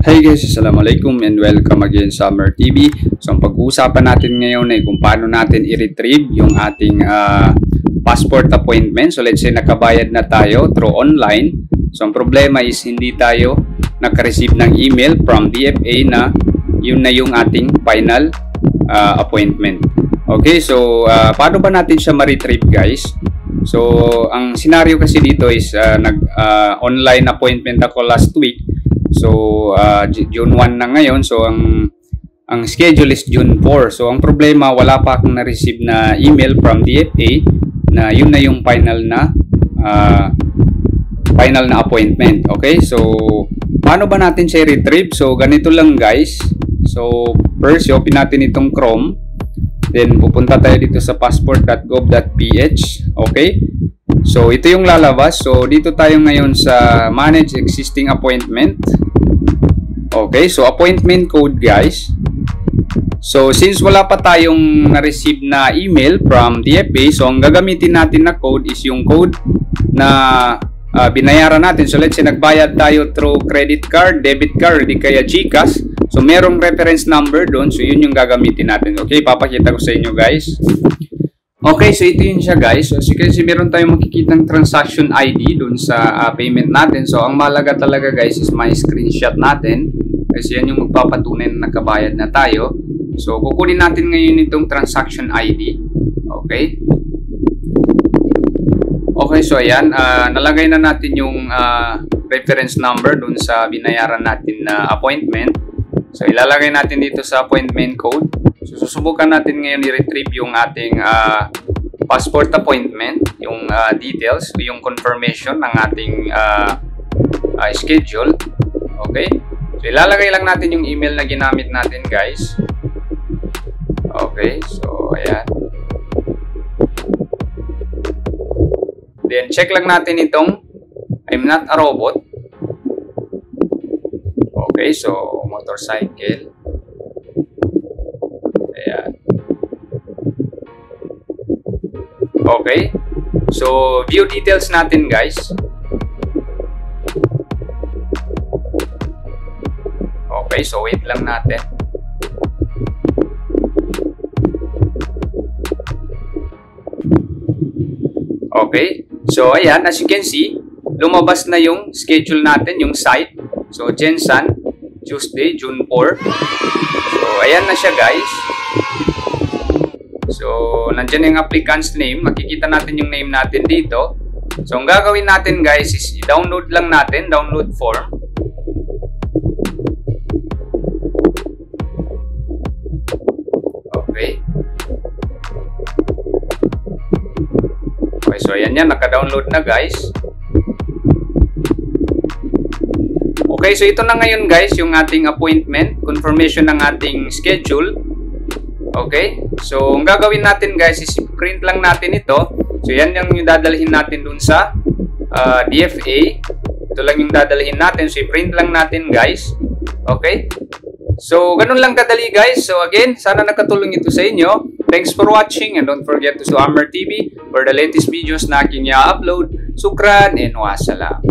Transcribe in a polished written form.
Hey guys, assalamualaikum and welcome again sa Summer TV. So ang pag-uusapan natin ngayon ay kung paano natin i-retrieve yung ating passport appointment. So let's say nakabayad na tayo through online. So ang problema is hindi tayo naka-receive ng email from DFA na yun na yung ating final appointment. Okay, so paano ba natin siya ma-retrieve guys? So ang scenario kasi dito is online appointment ako last week. So, June 1 na ngayon. So, ang schedule is June 4. So, ang problema, wala pa akong na-receive na email from DFA na yun na yung final na appointment. Okay? So, paano ba natin siya i-retrieve? So, ganito lang guys. So, first, open natin itong Chrome. Then, pupunta tayo dito sa passport.gov.ph. Okay? So, ito yung lalabas. So, dito tayo ngayon sa Manage Existing Appointment. Okay, so appointment code guys. So, since wala pa tayong na-receive na email from DFA, so ang gagamitin natin na code is yung code na binayaran natin. So, let's say nagbayad tayo through credit card, debit card, di kaya GCash. So, merong reference number doon. So, yun yung gagamitin natin. Okay, papakita ko sa inyo guys. Okay, so ito yun siya guys. So, kasi meron tayong makikitang transaction ID dun sa payment natin. So, ang mahalaga talaga guys is may screenshot natin. Kasi yan yung magpapatunay na nakabayad na tayo. So, kukunin natin ngayon itong transaction ID. Okay. Okay, so ayan. Nalagay na natin yung reference number dun sa binayaran natin na appointment. So, ilalagay natin dito sa appointment code. So, susubukan natin ngayon i-retrieve yung ating passport appointment, yung details, yung confirmation ng ating schedule. Okay? So, ilalagay lang natin yung email na ginamit natin, guys. Okay, so, ayan. Then, check lang natin itong I'm not a robot. Okay, so, motorcycle. Ayan. Okay. So, view details natin, guys. Okay, so wait lang natin. Okay. So, ayan, as you can see, lumabas na yung schedule natin, yung site. So, Jensan, Tuesday, June 4. So, ayan na siya, guys. So, nandiyan yung applicant's name. Makikita natin yung name natin dito. So, ang gagawin natin, guys, is i-download lang natin. Download form. Okay. Okay, so ayan yan. Naka-download na, guys. Okay, so ito na ngayon guys, yung ating appointment, confirmation ng ating schedule. Okay, so ang gagawin natin guys is print lang natin ito. So yan yung dadalhin natin dun sa DFA. Ito lang yung dadalhin natin, so i-print lang natin guys. Okay, so ganun lang kadali guys. So again, sana nakatulong ito sa inyo. Thanks for watching and don't forget to Summer TV for the latest videos na aking i-upload. Sukran and wassalam.